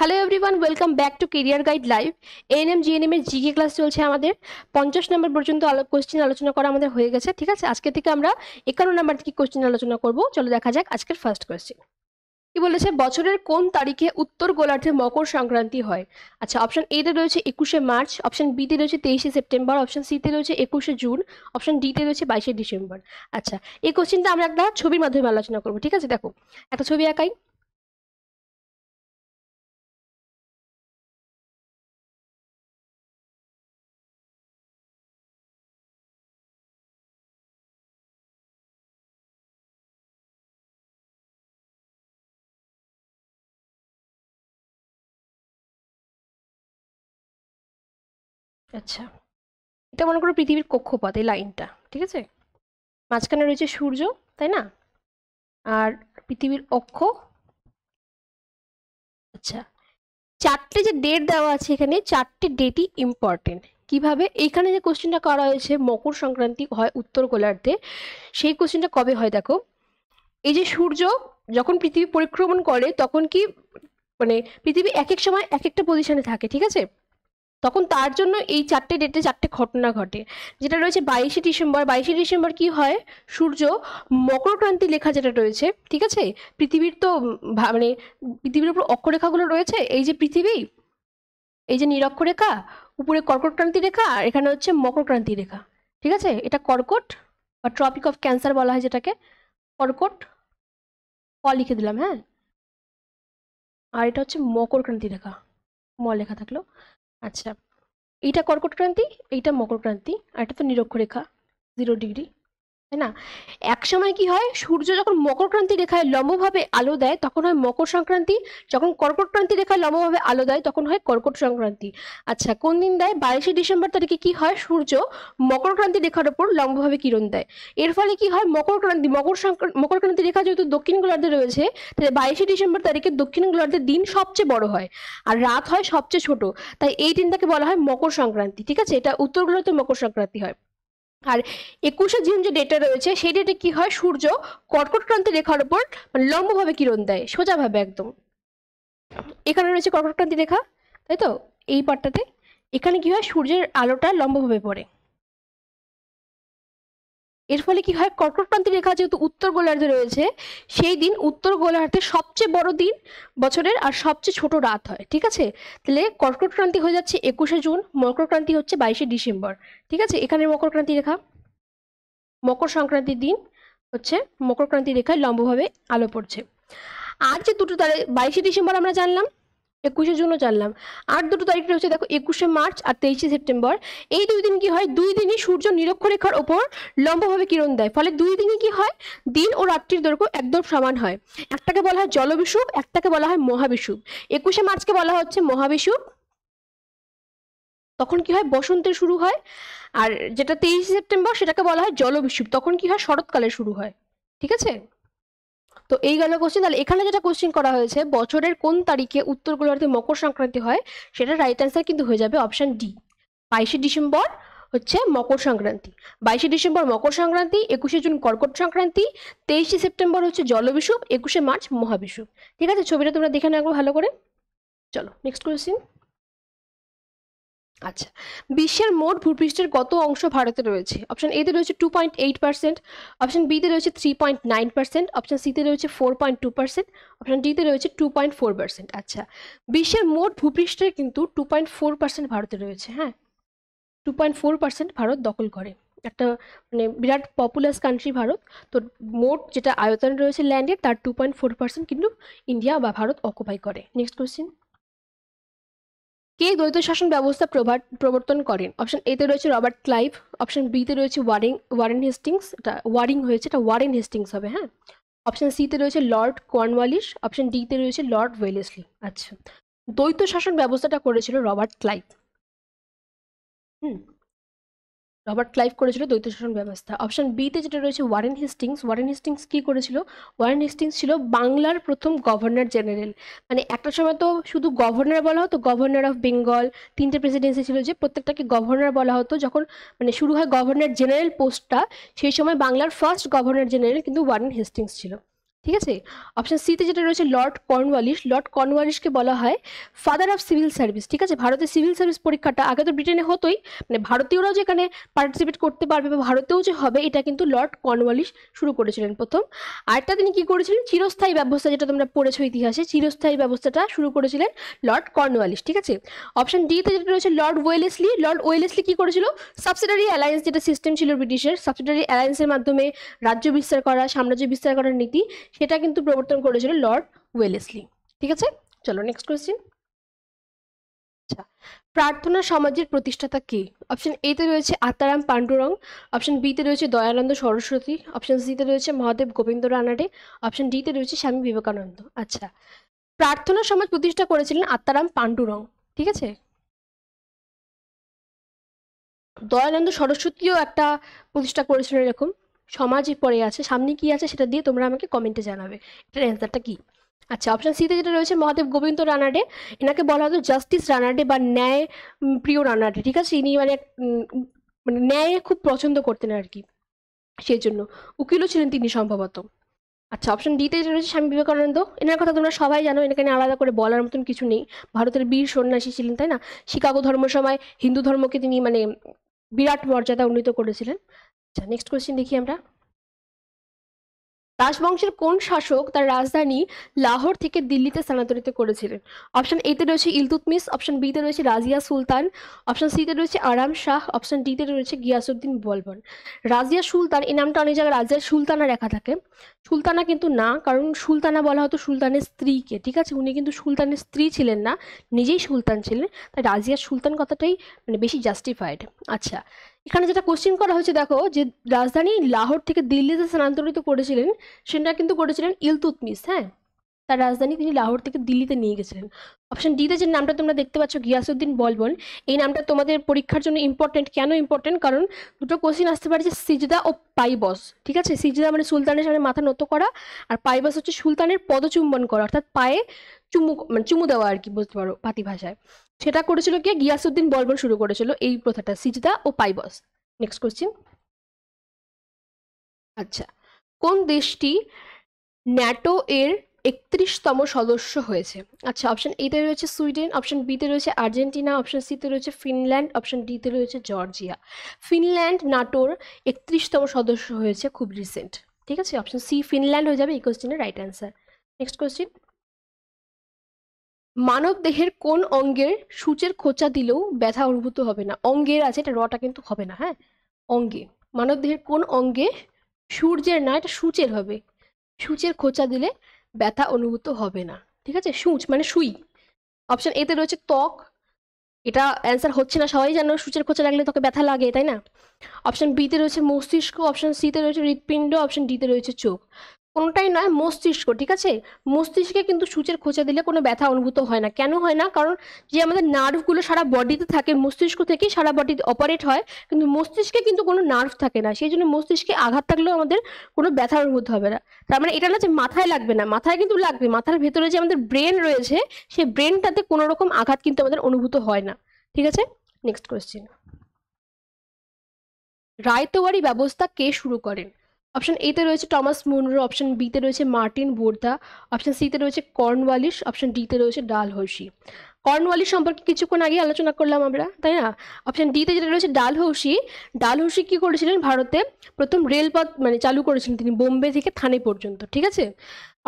Hello everyone, welcome back to career guide live. ANM GNM এর GK class চলছে আমাদের। 50 নম্বর পর্যন্ত কোশ্চেন আলোচনা করা আমাদের হয়ে গেছে, ঠিক আছে। আজকে থেকে আমরা 51 নম্বর থেকে কোশ্চেন আলোচনা করব। চলো দেখা যাক আজকের ফার্স্ট কোশ্চেন কি বলেছে। বছরের কোন তারিখে উত্তর গোলার্ধে মকর সংক্রান্তি হয়? আচ্ছা, অপশন এ তে রয়েছে 21শে মার্চ, অপশন বি তে রয়েছে 23শে সেপ্টেম্বর, অপশন সি তে রয়েছে 21শে জুন, অপশন ডি তে রয়েছে 22শে ডিসেম্বর। আচ্ছা, এই কোশ্চেনটা আমরা একটা ছবির মাধ্যমে আলোচনা করবো, ঠিক আছে। দেখো, একটা ছবি আঁকাই। আচ্ছা, এটা মনে করো পৃথিবীর কক্ষপথ, এই লাইনটা, ঠিক আছে। মাঝখানে রয়েছে সূর্য, তাই না, আর পৃথিবীর অক্ষ। আচ্ছা, চারটে যে ডেট দেওয়া আছে এখানে, চারটে ডেটই ইম্পর্টেন্ট। কিভাবে? এইখানে যে কোশ্চেনটা করা হয়েছে মকর সংক্রান্তি হয় উত্তর গোলার্ধে, সেই কোশ্চেনটা কবে হয় দেখো। এই যে সূর্য যখন পৃথিবী পরিক্রমণ করে তখন কি মানে পৃথিবী এক এক সময় এক একটা পজিশনে থাকে, ঠিক আছে। তখন তার জন্য এই চারটে ডেটে চারটে ঘটনা ঘটে। যেটা রয়েছে 22শে ডিসেম্বর, 22শে ডিসেম্বর কি হয়, সূর্য মকরক্রান্তি লেখা যেটা রয়েছে, ঠিক আছে। পৃথিবীর তো মানে পৃথিবীর উপর অক্ষরেখাগুলো রয়েছে, এই যে পৃথিবী, এই যে নিরক্ষরেখা, উপরে কর্কটক্রান্তি রেখা, আর এখানে হচ্ছে মকরক্রান্তি রেখা, ঠিক আছে। এটা কর্কট বা ট্রপিক অফ ক্যান্সার বলা হয় যেটাকে, কর্কট ক লিখে দিলাম, হ্যাঁ। আর এটা হচ্ছে মকরক্রান্তি রেখা, ম লেখা থাকলো। আচ্ছা, এইটা কর্কটক্রান্তি, এইটা মকরক্রান্তি, আর এটা তো নিরক্ষরেখা 0 ডিগ্রি, তাই না। এক সময় কি হয়, সূর্য যখন মকরক্রান্তি রেখায় লম্বভাবে আলো দেয় তখন হয় মকর সংক্রান্তি, যখন কর্কটক্রান্তি রেখায় লম্বভাবে আলো দেয় তখন হয় কর্কট সংক্রান্তি। আচ্ছা, কোন দিন দেয়? 22শে ডিসেম্বর তারিখে কি হয়, সূর্য মকরক্রান্তি রেখার ওপর লম্বভাবে কিরণ দেয়। এর ফলে কি হয়, মকরক্রান্তি রেখা যেহেতু দক্ষিণ গোলার্ধে রয়েছে, তাহলে 22শে ডিসেম্বর তারিখে দক্ষিণ গোলার্ধের দিন সবচেয়ে বড় হয় আর রাত হয় সবচেয়ে ছোট। তাই এই দিনটাকে বলা হয় মকর সংক্রান্তি, ঠিক আছে। এটা উত্তর গোলার্ধে মকর সংক্রান্তি হয়। আর 21শে জুন যে ডেটটা রয়েছে সেই ডেটে কি হয়, সূর্য কর্কটক্রান্তি রেখার উপর লম্বভাবে কিরণ দেয়, সোজাভাবে একদম। এখানে রয়েছে কর্কটক্রান্তি রেখা, তাই তো, এই পার্টটাতে। এখানে কি হয়, সূর্যের আলোটা লম্বভাবে পড়ে। এর ফলে কি হয়, কর্কটক্রান্তি রেখা যেহেতু উত্তর গোলার্ধে রয়েছে, সেই দিন উত্তর গোলার্ধে সবচেয়ে বড় দিন বছরের আর সবচেয়ে ছোট রাত হয়, ঠিক আছে। তাহলে কর্কটক্রান্তি হয়ে যাচ্ছে 21শে জুন, মকরক্রান্তি হচ্ছে 22শে ডিসেম্বর, ঠিক আছে। এখানে মকরক্রান্তি রেখা, মকর সংক্রান্তির দিন হচ্ছে মকরক্রান্তি রেখায় লম্বভাবে আলো পড়ছে। আর যে দুটো তারিখ, 22শে ডিসেম্বর আমরা জানলাম, 21শে জুনও জানলাম। আর দুটো তারিখ রয়েছে দেখো, 21শে মার্চ আর 23শে সেপ্টেম্বর। এই দুই দিন কি হয়, দুই দিনই সূর্য নিরক্ষরেখার ওপর লম্বভাবে কিরণ দেয়, ফলে দুই দিনই কি হয়, দিন ও রাত্রির দৈর্ঘ্য একদম সমান হয়। একটাকে বলা হয় জলবিষুব, একটাকে বলা হয় মহাবিষুব। 21শে মার্চকে বলা হচ্ছে মহাবিষুব, তখন কি হয়, বসন্তের শুরু হয়। আর যেটা 23শে সেপ্টেম্বর সেটাকে বলা হয় জলবিষুব, তখন কি হয়, শরৎকালে শুরু হয়, ঠিক আছে। তো এই গেল কোশ্চেন। তাহলে এখানে যেটা কোশ্চেন করা হয়েছে, বছরের কোন তারিখে উত্তর গোলার্ধে মকর সংক্রান্তি হয়, সেটা রাইট অ্যান্সার কিন্তু হয়ে যাবে অপশন ডি, 22শে ডিসেম্বর হচ্ছে মকর সংক্রান্তি। 22শে ডিসেম্বর মকর সংক্রান্তি, 21শে জুন কর্কট সংক্রান্তি, 23শে সেপ্টেম্বর হচ্ছে জলবিষুব, 21শে মার্চ মহাবিষুব, ঠিক আছে। ছবিটা তোমরা দেখে নাও ভালো করে। চলো নেক্সট কোশ্চেন। আচ্ছা, বিশ্বের মোট ভূপৃষ্ঠের কত অংশ ভারতে রয়েছে? অপশন এ তে রয়েছে 2.8%, অপশন বি তে রয়েছে 3.9%, অপশন সি তে রয়েছে 4.2%, অপশন ডি তে রয়েছে 2.4%। আচ্ছা, বিশ্বের মোট ভূপৃষ্ঠের কিন্তু 2.4% ভারতে রয়েছে, হ্যাঁ। 2.4% ভারত দখল করে। একটা মানে বিরাট পপুলাস কান্ট্রি ভারত। তো মোট যেটা আয়তন রয়েছে ল্যান্ডের, তার 2.4% কিন্তু ইন্ডিয়া বা ভারত অকুপাই করে। Next question. কে দ্বৈত শাসন ব্যবস্থা প্রবর্তন করেন? অপশন এ তে রয়েছে রবার্ট ক্লাইভ, অপশন বি তে রয়েছে ওয়ারেন হেস্টিংস, এটা ওয়ারিং হয়েছে, এটা ওয়ারেন হেস্টিংস হবে, হ্যাঁ। অপশন সি তে রয়েছে লর্ড কর্নওয়ালিস, অপশন ডি তে রয়েছে লর্ড ওয়েলেসলি। আচ্ছা, দ্বৈত শাসন ব্যবস্থাটা করেছিল রবার্ট ক্লাইভ। হুম, রবার্ট ক্লাইভ করেছিল দ্বৈত শাসন ব্যবস্থা। অপশন বি তে যেটা রয়েছে ওয়ারেন হেস্টিংস, ওয়ারেন হেস্টিংস কি করেছিল? ওয়ারেন হেস্টিংস ছিল বাংলার প্রথম গভর্নর জেনারেল। মানে একটা সময় তো শুধু গভর্নর বলা হতো, গভর্নর অফ বেঙ্গল, তিনটে প্রেসিডেন্সি ছিল, যে প্রত্যেকটাকে গভর্নর বলা হতো। যখন মানে শুরু হয় গভর্নর জেনারেল পোস্টটা, সেই সময় বাংলার ফার্স্ট গভর্নর জেনারেল কিন্তু ওয়ারেন হেস্টিংস ছিল। ঠিক আছে। অপশন সিতে যেটা রয়েছে লর্ড কর্নওয়ালিস, লর্ড কর্নওয়ালিসকে বলা হয় ফাদার অফ সিভিল সার্ভিস। ঠিক আছে, ভারতের সিভিল সার্ভিস পরীক্ষাটা আগে তো ব্রিটেনে হতোই, মানে ভারতীয়রাও যেখানে পার্টিসিপেট করতে পারবে বা ভারতেও যে হবে, এটা কিন্তু লর্ড কর্নওয়ালিস শুরু করেছিলেন প্রথম। আরেকটা তিনি কি করেছিলেন, চিরস্থায়ী ব্যবস্থা, যেটা তোমরা পড়েছো ইতিহাসে, চিরস্থায়ী ব্যবস্থাটা শুরু করেছিলেন লর্ড কর্নওয়ালিস। ঠিক আছে। অপশন ডিতে যেটা রয়েছে লর্ড ওয়েলেসলি, লর্ড ওয়েলেসলি কি করেছিল, সাবসিডারি অ্যালায়েন্স যেটা সিস্টেম ছিল ব্রিটিশের, সাবসিডারি অ্যালায়েন্সের মাধ্যমে রাজ্য বিস্তার করা, সাম্রাজ্য বিস্তার করার নীতি, সেটা কিন্তু প্রবর্তন করেছিল লর্ড ওয়েলেসলি। ঠিক আছে, চলো নেক্সট কোয়েশ্চেন। আচ্ছা, প্রার্থনা সমাজের প্রতিষ্ঠাতা কে? অপশন এতে রয়েছে আত্মারাম পাণ্ডুরং, অপশন বিতে রয়েছে দয়ানন্দ সরস্বতী, অপশন সিতে রয়েছে মহাদেব গোবিন্দ রানাডে, অপশন ডিতে রয়েছে স্বামী বিবেকানন্দ। আচ্ছা, প্রার্থনা সমাজ প্রতিষ্ঠা করেছিলেন আত্মারাম পাণ্ডুরং। ঠিক আছে, দয়ানন্দ সরস্বতীও একটা প্রতিষ্ঠা করেছিলেন এরকম। সমাজে পড়ে আছে, সামনে কি আছে সেটা দিয়ে তোমরা আমাকে কমেন্টে জানাবে এটার অ্যান্সারটা কি। আচ্ছা, অপশন সিতে যেটা রয়েছে মহাদেব গোবিন্দ রানাডে, এনাকে বলা হতো জাস্টিস রানাডে বা ন্যায় প্রিয় রানাডে। ঠিক আছে, ইনি মানে ন্যায় খুব পছন্দ করতেন আর কি, সেই জন্য উকিলও ছিলেন তিনি সম্ভবত। আচ্ছা, অপশন ডিতে যেটা রয়েছে স্বামী বিবেকানন্দ, এনার কথা তোমরা সবাই জানো, এখানে আলাদা করে বলার মতন কিছু নেই, ভারতের বীর সন্ন্যাসী ছিলেন, তাই না? শিকাগো ধর্ম সময় হিন্দু ধর্মকে তিনি মানে বিরাট মর্যাদা উন্নীত করেছিলেন। আচ্ছা, নেক্সট কোয়েশ্চেন দেখি আমরা। রাজবংশের কোন শাসক তার রাজধানী লাহোর থেকে দিল্লিতে স্থানান্তরিত করেছিলেন? অপশন এতে রয়েছে ইলতুৎমিশ, অপশন বিতে রয়েছে রাজিয়া সুলতান, অপশন সিতে রয়েছে আরাম শাহ, অপশন ডিতে রয়েছে গিয়াসউদ্দিন বলবন। রাজিয়া সুলতান, এই নামটা অনেক জায়গায় রাজিয়া সুলতানা লেখা থাকে, সুলতানা কিন্তু না, কারণ সুলতানা বলা হতো সুলতানের স্ত্রীকে। ঠিক আছে, উনি কিন্তু সুলতানের স্ত্রী ছিলেন না, নিজেই সুলতান ছিলেন, তাই রাজিয়া সুলতান কথাটাই মানে বেশি জাস্টিফাইড। আচ্ছা, এখানে যেটা কোশ্চেন করা হয়েছে দেখো, যে রাজধানী লাহোর থেকে দিল্লিতে স্থানান্তরিত করেছিলেন, সেটা কিন্তু করেছিলেন ইলতুৎমিশ। হ্যাঁ, তার রাজধানী তিনি লাহোর থেকে দিল্লিতে নিয়ে গেছিলেন। অপশন ডিতে যে নামটা তোমরা দেখতে পাচ্ছ গিয়াসউদ্দিন বলবন, এই নামটা তোমাদের পরীক্ষার জন্য ইম্পর্টেন্ট। কেন ইম্পর্টেন্ট? কারণ দুটো কোশ্চেন আসতে পারে যে সিজদা ও পাইবস। ঠিক আছে, সিজদা মানে সুলতানের সামনে মাথা নত করা, আর পাইবস হচ্ছে সুলতানের পদচুম্বন করা, অর্থাৎ পায়ে চুমু মানে চুমু দেওয়া আর কি, বলতে পারো পাতি ভাষায়। সেটা করেছিল কে? গিয়াসউদ্দিন বলবন শুরু করেছিল এই প্রথাটা, সিজদা ও পাইবস। Next question. আচ্ছা, কোন দেশটি ন্যাটো এর 31তম সদস্য হয়েছে? আচ্ছা, অপশন এতে রয়েছে সুইডেন, অপশন বিতে রয়েছে আর্জেন্টিনা, অপশন সিতে রয়েছে ফিনল্যান্ড, অপশন ডিতে রয়েছে জর্জিয়া। ফিনল্যান্ড নাটোর 31তম সদস্য হয়েছে খুব রিসেন্ট। ঠিক আছে, অপশন সি ফিনল্যান্ড হয়ে যাবে এই কোশ্চেনের রাইট অ্যান্সার। Next question. মানব দেহের কোন অঙ্গের সূচের খোঁচা দিলেও ব্যথা অনুভূত হবে না? অঙ্গের আছে, এটা রটা কিন্তু হবে না। হ্যাঁ, অঙ্গে, মানব দেহের কোন অঙ্গে সূর্যের না, এটা সূচের হবে, সূচের খোঁচা দিলে ব্যথা অনুভূত হবে না। ঠিক আছে, সূচ মানে সুই। অপশন এতে রয়েছে ত্বক, এটা অ্যান্সার হচ্ছে না, সবাই জানো সূচের খোঁচা লাগলে ত্বকে ব্যথা লাগে, তাই না? অপশন বিতে রয়েছে মস্তিষ্ক, অপশন সিতে রয়েছে হৃৎপিণ্ড, অপশন ডিতে রয়েছে চোখ। কোনোটাই নয়, মস্তিষ্ক। ঠিক আছে, মস্তিষ্কে কিন্তু সূচের খোঁচা দিলে কোনো ব্যথা অনুভূত হয় না। কেন হয় না? কারণ যে আমাদের নার্ভগুলো সারা বডিতে থাকে, মস্তিষ্ক থেকেই সারা বডিতে অপারেট হয়, কিন্তু মস্তিষ্কে কিন্তু কোনো নার্ভ থাকে না, সেই জন্য মস্তিষ্কে আঘাত থাকলেও আমাদের কোনো ব্যথা অনুভূত হবে না। তার মানে এটা না যে মাথায় লাগবে না, মাথায় কিন্তু লাগবে, মাথার ভেতরে যে আমাদের ব্রেন রয়েছে, সেই ব্রেনটাতে কোনো রকম আঘাত কিন্তু আমাদের অনুভূত হয় না। ঠিক আছে, নেক্সট কোয়েশ্চেন। রায়তওয়ারি ব্যবস্থা কে শুরু করেন? অপশন এতে রয়েছে টমাস মুনরো, অপশন বিতে রয়েছে মার্টিন বোর্দা, অপশন সিতে রয়েছে কর্নওয়ালিস, অপশন ডিতে রয়েছে ডালহৌসি। কর্নওয়ালিস সম্পর্কে কিছুক্ষণ আগে আলোচনা করলাম আমরা, তাই না? অপশন ডিতে যেটা রয়েছে ডালহৌসি, ডালহৌসি কি করেছিলেন, ভারতে প্রথম রেলপথ মানে চালু করেছিলেন তিনি, বোম্বে থেকে থানে পর্যন্ত। ঠিক আছে,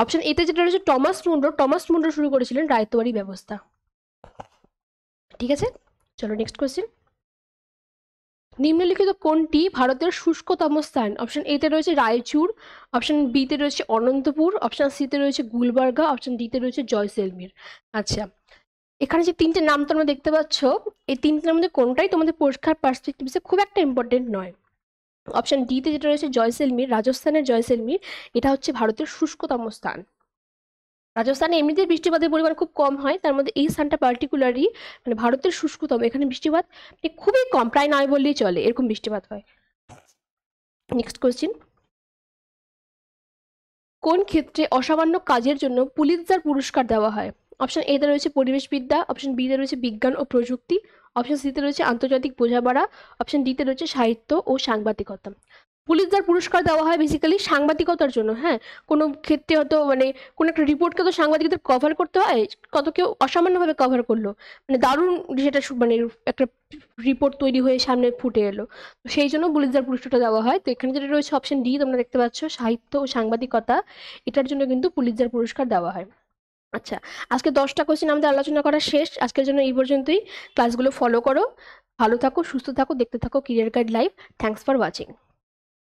অপশন এতে যেটা রয়েছে টমাস মুনরো, টমাস মুনরো শুরু করেছিলেন রায়তওয়ারি ব্যবস্থা। ঠিক আছে, চলো নেক্সট কোয়েশ্চেন। নিম্নলিখিত কোনটি ভারতের শুষ্কতম স্থান? অপশন এতে রয়েছে রায়চুর, অপশন বিতে রয়েছে অনন্তপুর, অপশন সিতে রয়েছে গুলবার্গা, অপশন ডিতে রয়েছে জয়সলমীর। আচ্ছা, এখানে যে তিনটে নাম তোমরা দেখতে পাচ্ছ, এই তিনটের মধ্যে কোনটাই তোমাদের পরীক্ষার পার্সপেক্টিভে খুব একটা ইম্পর্টেন্ট নয়। অপশন ডিতে যেটা রয়েছে জয়সলমীর, রাজস্থানের জয়সলমীর, এটা হচ্ছে ভারতের শুষ্কতম স্থান। রাজস্থানে এমনিতেই বৃষ্টিপাতের পরিমাণ খুব কম হয়, তার মধ্যে এই স্থানটা পার্টিকুলারলি মানে ভারতের শুষ্কতম, এখানে বৃষ্টিপাত খুবই কম, প্রায় নয় বললেই চলে, এরকম বৃষ্টিপাত হয়। Next question. কোন ক্ষেত্রে অসামান্য কাজের জন্য পুলিৎজার পুরস্কার দেওয়া হয়? অপশন এতে রয়েছে পরিবেশবিদ্যা, অপশন বিতে রয়েছে বিজ্ঞান ও প্রযুক্তি, অপশন সিতে রয়েছে আন্তর্জাতিক বোঝাপড়া, অপশন ডিতে রয়েছে সাহিত্য ও সাংবাদিকতা। পুলিশদের পুরস্কার দেওয়া হয় বেসিক্যালি সাংবাদিকতার জন্য। হ্যাঁ, কোনো ক্ষেত্রে হয়তো মানে কোনো একটা রিপোর্টকে তো সাংবাদিকদের কভার করতে হয়, কত কেউ অসামান্যভাবে কভার করলো, মানে দারুণ সেটা মানে একটা রিপোর্ট তৈরি হয়ে সামনে ফুটে এলো, তো সেই জন্য পুলিশদের পুরস্কারটা দেওয়া হয়। তো এখানে যেটা রয়েছে অপশন ডি, তোমরা দেখতে পাচ্ছ, সাহিত্য ও সাংবাদিকতা, এটার জন্য কিন্তু পুলিশদের পুরস্কার দেওয়া হয়। আচ্ছা, আজকে 10টা কোশ্চেন আমাদের আলোচনা করা শেষ। আজকের জন্য এই পর্যন্তই। ক্লাসগুলো ফলো করো, ভালো থাকো, সুস্থ থাকো, দেখতে থাকো career guide live. Thanks for watching.